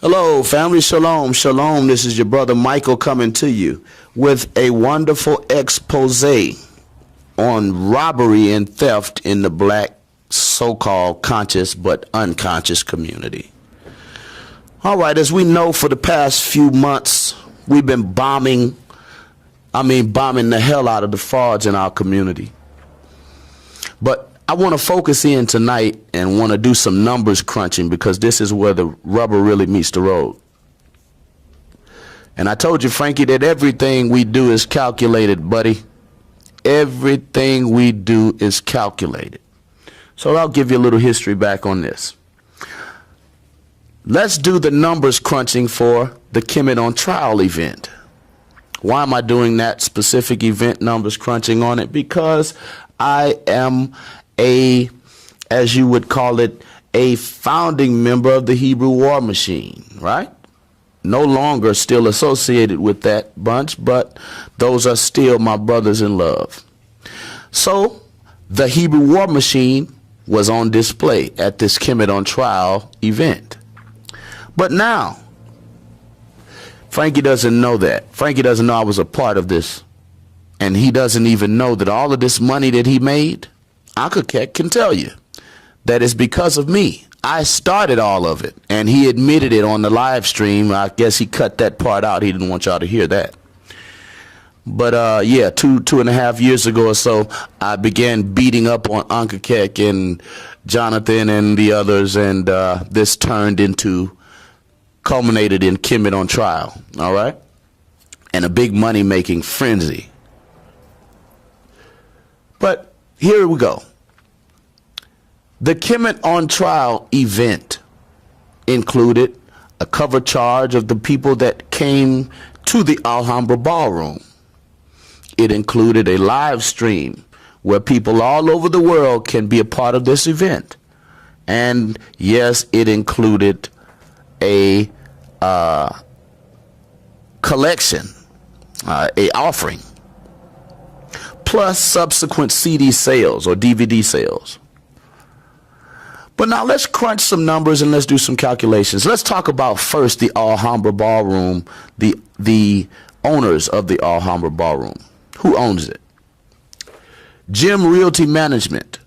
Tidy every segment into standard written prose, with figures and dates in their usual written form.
Hello, family. Shalom, shalom. This is your brother Michael coming to you with a wonderful expose on robbery and theft in the black so-called conscious but unconscious community. All right, as we know, for the past few months, we've been bombing the hell out of the frauds in our community. But I want to focus in tonight and want to do some numbers crunching, because this is where the rubber really meets the road. And I told you, Frankie, that everything we do is calculated, buddy. Everything we do is calculated. So I'll give you a little history back on this. Let's do the numbers crunching for the Kemet on Trial event. Why am I doing that specific event numbers crunching on it? Because I am as you would call it, a founding member of the Hebrew War Machine, right? No longer still associated with that bunch, but those are still my brothers in love. So the Hebrew War Machine was on display at this Kemet on Trial event. But now, Frankie doesn't know that. Frankie doesn't know I was a part of this. And he doesn't even know that all of this money that he made, Ankaket can tell you that it's because of me. I started all of it, and he admitted it on the live stream. I guess he cut that part out. He didn't want y'all to hear that. But yeah, two and a half years ago or so, I began beating up on Ankaket and Jonathan and the others, and this culminated in Kemet on Trial, all right? And a big money-making frenzy. But here we go. The Kemet on Trial event included a cover charge of the people that came to the Alhambra Ballroom. It included a live stream where people all over the world can be a part of this event. And yes, it included a collection, a offering, plus subsequent CD sales or DVD sales. But now let's crunch some numbers and let's do some calculations. Let's talk about first the Alhambra Ballroom, the owners of the Alhambra Ballroom. Who owns it? Gem Realty Management.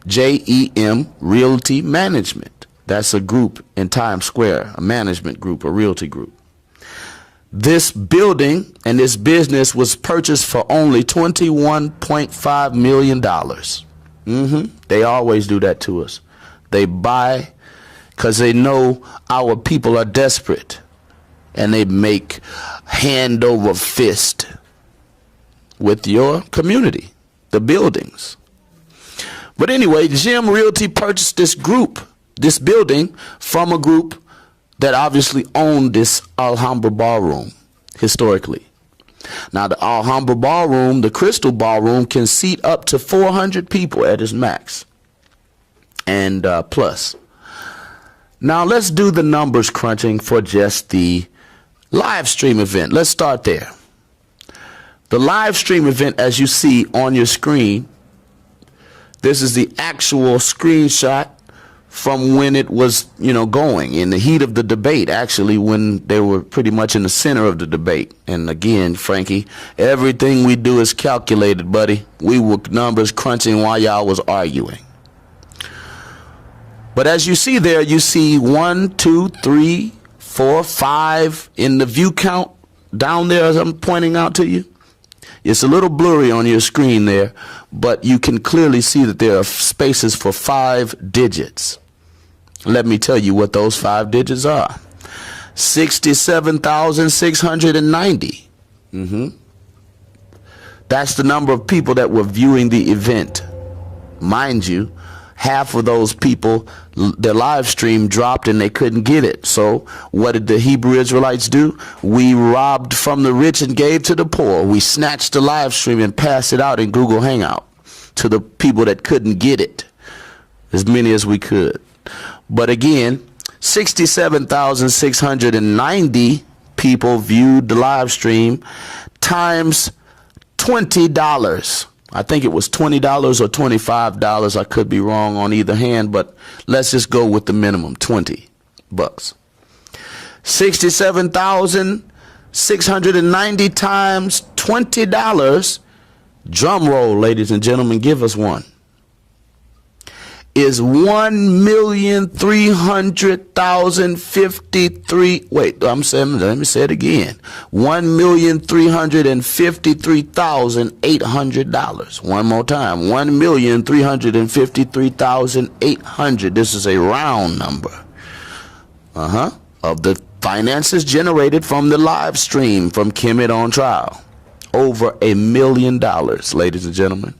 JEM Realty Management. That's a group in Times Square, a management group, a realty group. This building and this business was purchased for only $21.5 million. They always do that to us. They buy because they know our people are desperate, and they make hand over fist with your community, the buildings. But anyway, Gem Realty purchased this building from a group that obviously owned this Alhambra Ballroom historically. Now, the Alhambra Ballroom, the Crystal Ballroom, can seat up to 400 people at its max and plus. Now, let's do the numbers crunching for just the live stream event. Let's start there. The live stream event, as you see on your screen, this is the actual screenshot from when it was, going in the heat of the debate, actually, when they were pretty much in the center of the debate. And again, Frankie, everything we do is calculated, buddy. We were numbers crunching while y'all was arguing. But as you see there, you see 1, 2, 3, 4, 5 in the view count down there as I'm pointing out to you. It's a little blurry on your screen there, but you can clearly see that there are spaces for 5 digits. Let me tell you what those 5 digits are. 67,690. That's the number of people that were viewing the event. Mind you, half of those people, their live stream dropped and they couldn't get it. So what did the Hebrew Israelites do? We robbed from the rich and gave to the poor. We snatched the live stream and passed it out in Google Hangout to the people that couldn't get it, as many as we could. But again, 67,690 people viewed the live stream times $20. I think it was $20 or $25. I could be wrong on either hand, but let's just go with the minimum, 20. bucks. 67,690 times $20. Drum roll, ladies and gentlemen, give us one. Is 1,300,053. Wait, I'm saying, let me say it again. $1,353,800. One more time. 1,353,800. This is a round number. Of the finances generated from the live stream from Kemet on Trial. Over $1 million, ladies and gentlemen.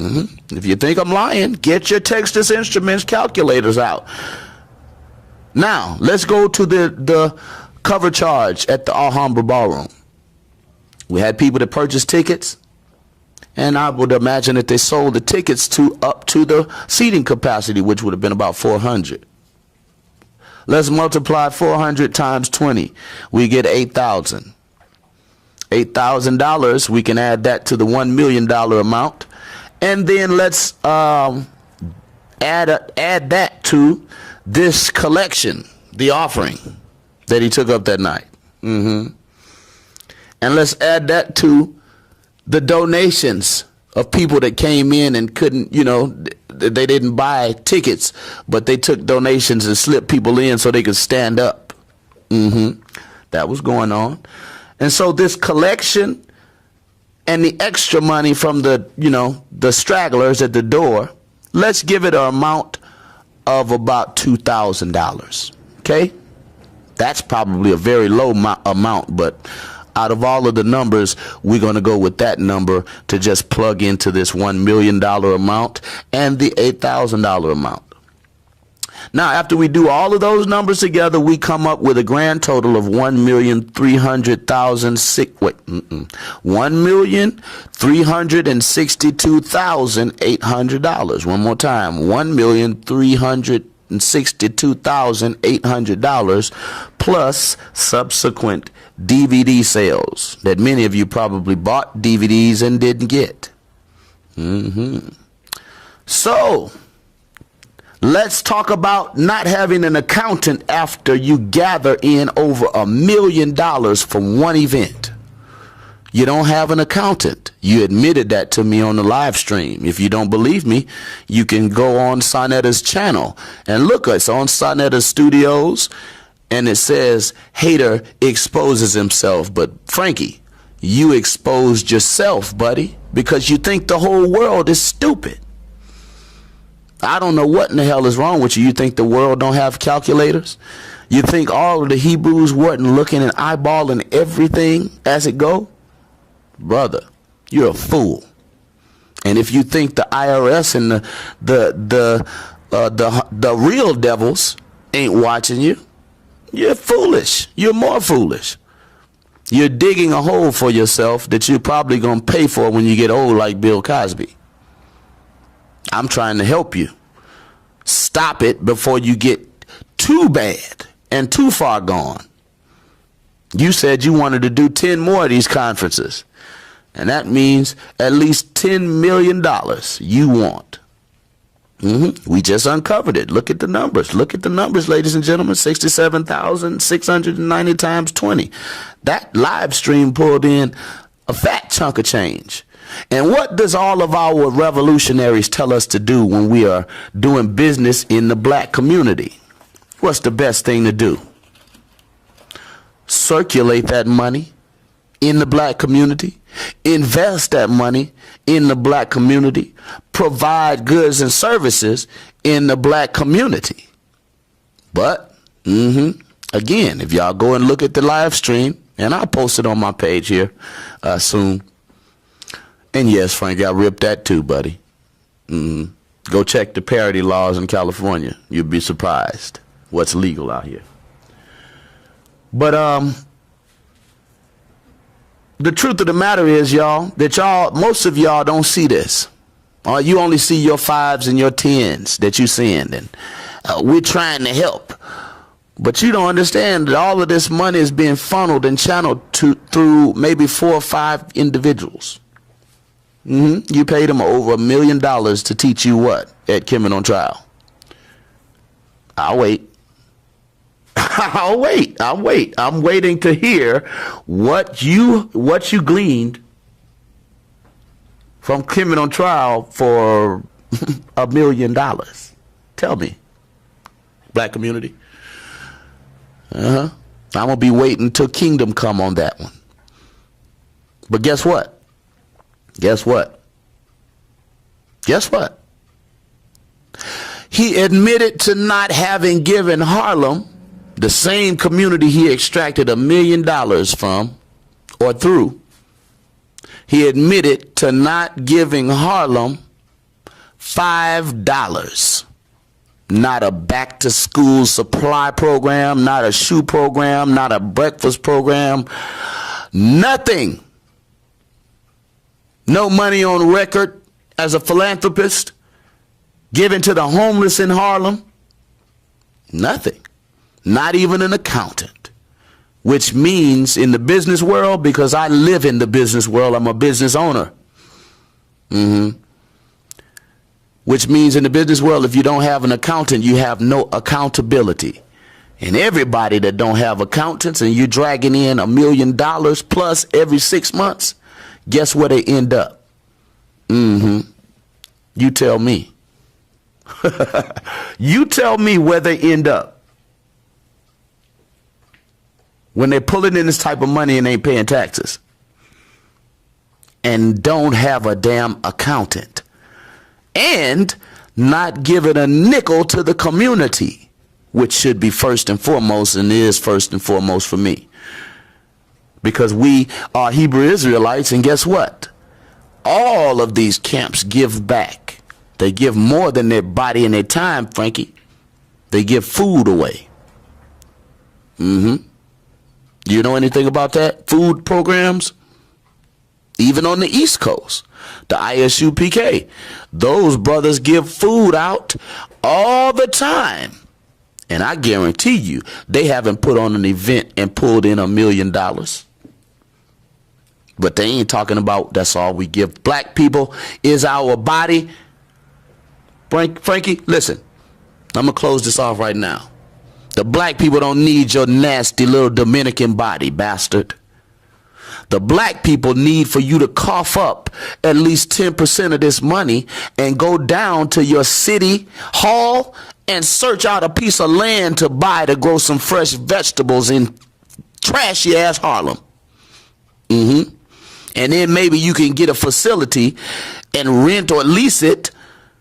If you think I'm lying, get your Texas Instruments calculators out. Now, let's go to the cover charge at the Alhambra Ballroom. We had people that purchased tickets, and I would imagine that they sold the tickets up to the seating capacity, which would have been about 400. Let's multiply 400 times 20. We get $8,000. $8,000, we can add that to the $1 million amount. And then let's add that to this collection, the offering that he took up that night. And let's add that to the donations of people that came in and couldn't, they didn't buy tickets, but they took donations and slipped people in so they could stand up. That was going on. And so this collection and the extra money from the stragglers at the door, let's give it an amount of about $2,000. Okay? That's probably a very low amount, but out of all of the numbers, we're going to go with that number to just plug into this $1 million amount and the $8,000 amount. Now, after we do all of those numbers together, we come up with a grand total of $1,362,800. One more time, $1,362,800 plus subsequent DVD sales that many of you probably bought DVDs and didn't get. So let's talk about not having an accountant after you gather in over $1 million from one event. You don't have an accountant. You admitted that to me on the live stream. If you don't believe me, you can go on Sonetta's channel and look. It's on Sonetta Studios, and it says, Hater exposes himself. But Frankie, you exposed yourself, buddy, because you think the whole world is stupid. I don't know what in the hell is wrong with you. You think the world don't have calculators? You think all of the Hebrews wasn't looking and eyeballing everything as it go? Brother, you're a fool. And if you think the IRS and the real devils ain't watching you, you're foolish. You're more foolish. You're digging a hole for yourself that you're probably going to pay for when you get old like Bill Cosby. I'm trying to help you. Stop it before you get too bad and too far gone. You said you wanted to do 10 more of these conferences. And that means at least $10 million you want. We just uncovered it. Look at the numbers. Look at the numbers, ladies and gentlemen. 67,690 times 20. That live stream pulled in a fat chunk of change. And what does all of our revolutionaries tell us to do when we are doing business in the black community? What's the best thing to do? Circulate that money in the black community. Invest that money in the black community. Provide goods and services in the black community. But, again, if y'all go and look at the live stream, and I'll post it on my page here soon. And yes, Frank, I ripped that too, buddy. Go check the parity laws in California. You'll be surprised what's legal out here. But the truth of the matter is, y'all, that most of y'all don't see this. You only see your 5s and your 10s that you send, and we're trying to help. But you don't understand that all of this money is being funneled and channeled through maybe 4 or 5 individuals. You paid them over $1 million to teach you what at Kemet on Trial. I'll wait. I'll wait. I'm waiting to hear what you gleaned from coming on trial for $1 million. Tell me, black community. I'm gonna be waiting till kingdom come on that one. But guess what? Guess what? Guess what? He admitted to not having given Harlem, the same community he extracted $1 million from or through. He admitted to not giving Harlem $5. Not a back to school supply program, not a shoe program, not a breakfast program, nothing. No money on record as a philanthropist given to the homeless in Harlem. Nothing. Not even an accountant. Which means in the business world, because I live in the business world, I'm a business owner. Which means in the business world, if you don't have an accountant, you have no accountability. And everybody that don't have accountants and you're dragging in $1 million plus every 6 months, guess where they end up? You tell me. You tell me where they end up. When they're pulling in this type of money and ain't paying taxes. And don't have a damn accountant. And not giving a nickel to the community, which should be first and foremost, and is first and foremost for me. Because we are Hebrew Israelites, and guess what? All of these camps give back. They give more than their body and their time, Frankie. They give food away. You know anything about that? Food programs? Even on the East Coast, the ISUPK, those brothers give food out all the time. And I guarantee you, they haven't put on an event and pulled in $1 million. But they ain't talking about that's all we give. Black people is our body. Frankie, listen, I'm going to close this off right now. The black people don't need your nasty little Dominican body, bastard. The black people need for you to cough up at least 10% of this money and go down to your city hall and search out a piece of land to buy to grow some fresh vegetables in trashy ass Harlem. And then maybe you can get a facility and rent or lease it.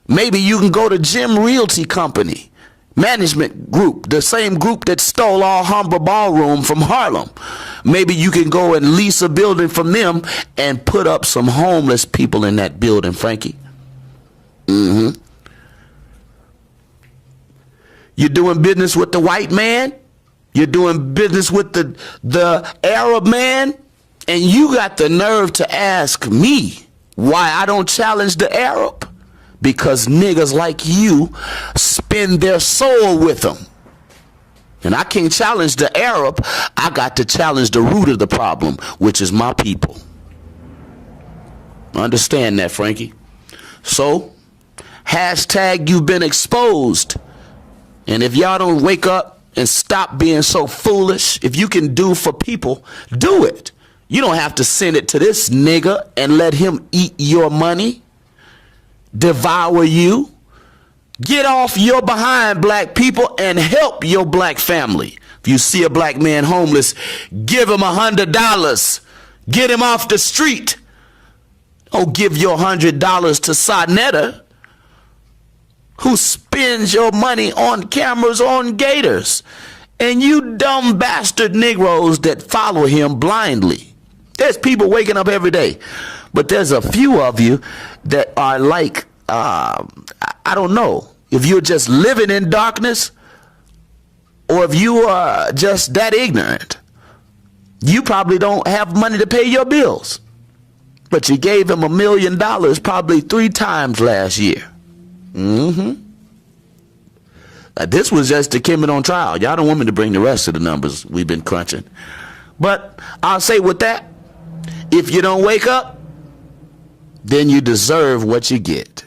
Maybe you can go to Jim Realty Company Management Group, the same group that stole all Humber Ballroom from Harlem. Maybe you can go and lease a building from them and put up some homeless people in that building, Frankie. You're doing business with the white man. You're doing business with the Arab man. And you got the nerve to ask me why I don't challenge the Arab. Because niggas like you spend their soul with them. And I can't challenge the Arab. I got to challenge the root of the problem, which is my people. Understand that, Frankie? So, hashtag you've been exposed. And if y'all don't wake up and stop being so foolish, if you can do for people, do it. You don't have to send it to this nigga and let him eat your money. Devour you. Get off your behind, black people, and help your black family. If you see a black man homeless, give him $100. Get him off the street. Don't give your $100 to Sonetta, who spends your money on cameras on gators. And you dumb bastard Negroes that follow him blindly. There's people waking up every day. But there's a few of you that are like, I don't know, if you're just living in darkness or if you are just that ignorant. You probably don't have money to pay your bills. But you gave him $1 million probably 3 times last year. This was just the Kimmon on trial. Y'all don't want me to bring the rest of the numbers we've been crunching. But I'll say with that, if you don't wake up, then you deserve what you get.